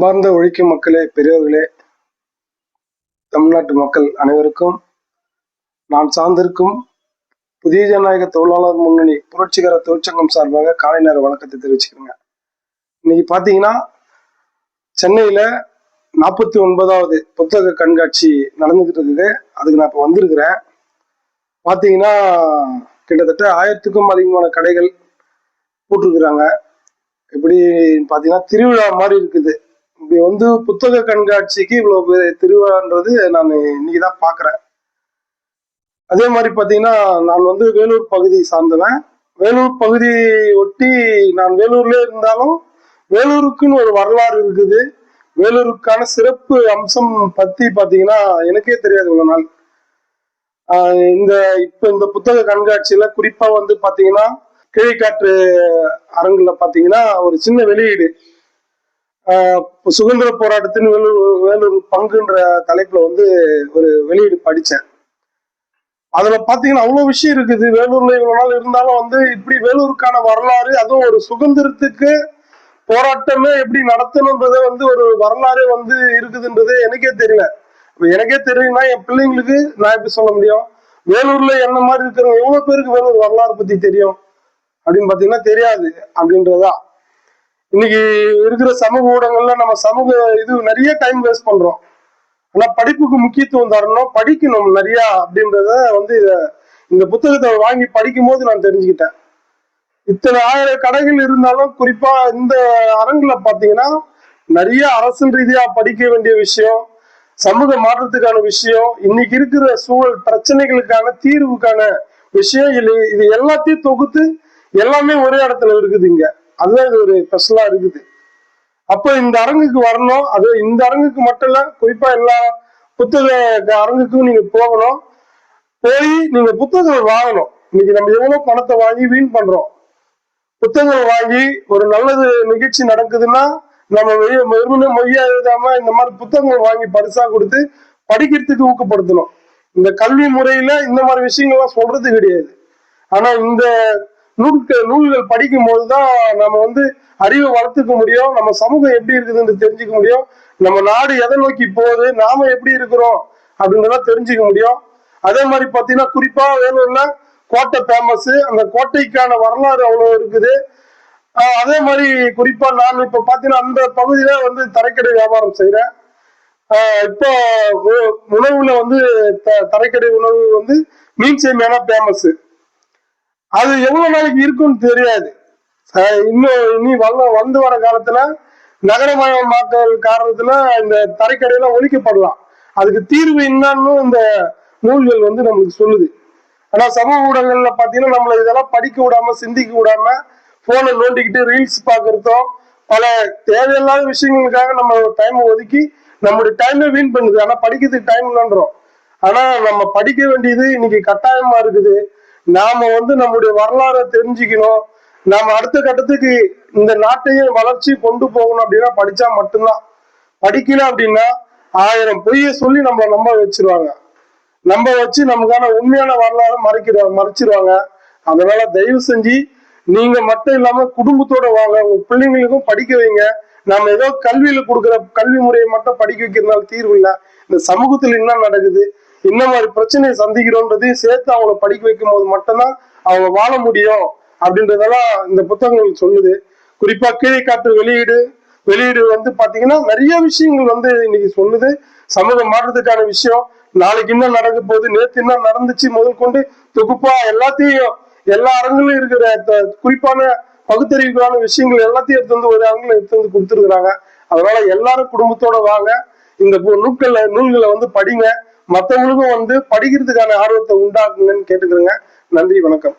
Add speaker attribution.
Speaker 1: அன்பார்ந்த உழைக்கும் மக்களே, பெரியவர்களே, தமிழ்நாட்டு மக்கள் அனைவருக்கும் நான் சார்ந்திருக்கும் புதிய ஜனநாயக தொழிலாளர் முன்னணி புரட்சிகர தொழிற்சங்கம் சார்பாக காலை நேர வணக்கத்தை தெரிவிச்சுக்கிறேங்க. இன்னைக்கு பாத்தீங்கன்னா சென்னையில 49வது புத்தக கண்காட்சி நடந்துகிட்டு இருக்குது. அதுக்கு நான் இப்போ வந்திருக்கிறேன். பாத்தீங்கன்னா கிட்டத்தட்ட 1000க்கும் அதிகமான கடைகள் போட்டிருக்கிறாங்க. எப்படி பாத்தீங்கன்னா திருவிழா மாதிரி இருக்குது. இப்படி வந்து புத்தக கண்காட்சிக்கு இவ்வளவு பேர் திருவிழான்றது நான் இன்னைக்குதான் பாக்குறேன். அதே மாதிரி பாத்தீங்கன்னா நான் வந்து வேலூர் பகுதி சார்ந்தவன். வேலூர் பகுதி ஒட்டி நான் வேலூர்ல இருந்தாலும் வேலூருக்குன்னு ஒரு வரலாறு இருக்குது. வேலூருக்கான சிறப்பு அம்சம் பத்தி பாத்தீங்கன்னா எனக்கே தெரியாது இவ்வளவு நாள். இந்த புத்தக கண்காட்சியில குறிப்பா வந்து பாத்தீங்கன்னா கிழக்காற்று அரங்குல பாத்தீங்கன்னா ஒரு சின்ன வெளியீடு, சுதந்திர போராட்டத்தின் வேலூர் பங்குன்ற தலைப்புல வந்து ஒரு வெளியீடு படிச்சேன். அதுல பாத்தீங்கன்னா அவ்வளவு விஷயம் இருக்குது. வேலூர்ல இவ்வளவு நாள் இருந்தாலும் வந்து இப்படி வேலூருக்கான வரலாறு, அதுவும் ஒரு சுதந்திரத்துக்கு போராட்டமே எப்படி நடத்தணுன்றத வந்து ஒரு வரலாறே வந்து இருக்குதுன்றது எனக்கே தெரியல. எனக்கே தெரியும்னா என் பிள்ளைங்களுக்கு நான் எப்படி சொல்ல முடியும்? வேலூர்ல என்ன மாதிரி இருக்கிறவங்க எவ்வளவு பேருக்கு வேலூர் வரலாறு பத்தி தெரியும் அப்படின்னு பாத்தீங்கன்னா தெரியாது அப்படின்றதா. இன்னைக்கு இருக்கிற சமூக ஊடகங்கள்ல நம்ம சமூக இது நிறைய டைம் வேஸ்ட் பண்றோம். ஆனா படிப்புக்கு முக்கியத்துவம் தரணும், படிக்கணும் நிறைய அப்படின்றத வந்து இந்த புத்தகத்தை வாங்கி படிக்கும் போது நான் தெரிஞ்சுக்கிட்டேன். இத்தனை 1000 கடைகள் இருந்தாலும் குறிப்பா இந்த அரங்குல பாத்தீங்கன்னா நிறைய அரசியல் ரீதியா படிக்க வேண்டிய விஷயம், சமூக மாற்றத்துக்கான விஷயம், இன்னைக்கு இருக்கிற சூழல் பிரச்சனைகளுக்கான தீர்வுக்கான விஷயம், இது எல்லாத்தையும் தொகுத்து எல்லாமே ஒரே இடத்துல இருக்குது இங்க. அதுதான் இது ஒரு ஸ்பெஷலா இருக்குது. அப்ப இந்த அரங்குக்கு வரணும். அது இந்த அரங்குக்கு மட்டும் இல்ல, குறிப்பா எல்லா புத்தக அரங்குக்கும் நீங்க போகணும். போய் நீங்க புத்தகங்கள் வாங்கணும். இன்னைக்கு நம்ம எவ்வளவு பணத்தை வாங்கி வீண் பண்றோம். புத்தகங்கள் வாங்கி ஒரு நல்லது நிகழ்ச்சி நடக்குதுன்னா நம்ம வெறுமனே மொய்யா எழுதாம இந்த மாதிரி புத்தகங்கள் வாங்கி பரிசா கொடுத்து படிக்கிறதுக்கு ஊக்கப்படுத்தணும். இந்த கல்வி முறையில இந்த மாதிரி விஷயங்கள்லாம் சொல்றது கிடையாது. ஆனா இந்த நூல்கள் படிக்கும் போதுதான் நம்ம வந்து அறிவை வளர்த்துக்க முடியும், நம்ம சமூகம் எப்படி இருக்குதுன்னு தெரிஞ்சுக்க முடியும், நம்ம நாடு எதை நோக்கி போகுது, நாம எப்படி இருக்கிறோம் அப்படின்றத தெரிஞ்சுக்க முடியும். அதே மாதிரி பாத்தீங்கன்னா குறிப்பா வேலூர்ல கோட்டை ஃபேமஸ். அந்த கோட்டைக்கான வரலாறு அவ்வளவு இருக்குது. அதே மாதிரி குறிப்பா நான் இப்ப பாத்தீங்கன்னா அந்த பகுதியில வந்து தரைக்கடை வியாபாரம் செய்யறேன். இப்போ உணவுல வந்து தரைக்கடை உணவு வந்து மீன் சேமியானா ஃபேமஸ். அது எவ்வளவு நாளைக்கு இருக்குன்னு தெரியாது. இனி வந்து வர காலத்துல நகரமயமாக்கல் காரணத்துல இந்த தரைக்கடையில ஒழிக்கப்படலாம். அதுக்கு தீர்வு என்னன்னு இந்த நூல்கள் வந்து நம்மளுக்கு சொல்லுது. ஆனா சமூக ஊடகங்கள்ல பாத்தீங்கன்னா நம்மள இதெல்லாம் படிக்க விடாம, சிந்திக்க விடாம, போனை நோண்டிக்கிட்டு ரீல்ஸ் பாக்குறதும் பல தேவையில்லாத விஷயங்களுக்காக நம்ம டைம் ஒதுக்கி நம்மளுடைய டைமை வீண் பண்ணுது. ஆனா படிக்கிறதுக்கு டைம் இல்லைன்றோம். ஆனா நம்ம படிக்க வேண்டியது இன்னைக்கு கட்டாயமா இருக்குது. நாம வந்து நம்முடைய வரலாறை தெரிஞ்சுக்கணும். நாம அடுத்த கட்டத்துக்கு இந்த நாட்டையும் வளர்ச்சி கொண்டு போகணும் அப்படின்னா படிச்சா மட்டும்தான். படிக்கல அப்படின்னா 1000 பொய்ய சொல்லி நம்ம நம்ப வச்சிருவாங்க. நம்ப வச்சு நமக்கான உண்மையான வரலாறு மறைச்சிருவாங்க. அதனால தயவு செஞ்சு நீங்க மட்டும் இல்லாம குடும்பத்தோட வாங்க, உங்க பிள்ளைங்களுக்கும் படிக்க வைங்க. நாம ஏதோ கல்வியில கொடுக்குற கல்வி முறையை மட்டும் படிக்க வைக்கிறதுனால தீர்வு இல்லை. இந்த சமூகத்துல என்ன நடக்குது, என்ன மாதிரி பிரச்சனையை சந்திக்கிறோன்றதையும் சேர்த்து அவங்களை படிக்க வைக்கும் போது மட்டும்தான் அவங்க வாழ முடியும் அப்படின்றதெல்லாம் இந்த புத்தகங்கள் சொல்லுது. குறிப்பா கீழைக்காற்று வெளியீடு வந்து பாத்தீங்கன்னா நிறைய விஷயங்கள் வந்து இன்னைக்கு சொல்லுது. சமூக மாற்றத்துக்கான விஷயம், நாளைக்கு என்ன நடக்க போகுது, நேற்று என்ன நடந்துச்சு முதல் கொண்டு தொகுப்பா எல்லாத்தையும் எல்லா அரங்கிலும் இருக்கிற குறிப்பான பகுத்தறிவுக்கான விஷயங்கள் எல்லாத்தையும் எடுத்து வந்து ஒரு அரங்கில எடுத்து வந்து கொடுத்துருக்குறாங்க. அதனால எல்லாரும் குடும்பத்தோட வாங்க, இந்த நூல்களை வந்து படிங்க. மற்றவங்களுக்கும் வந்து படிக்கிறதுக்கான ஆர்வத்தை உண்டாக்குங்கன்னு கேட்டுக்கிறேங்க. நன்றி, வணக்கம்.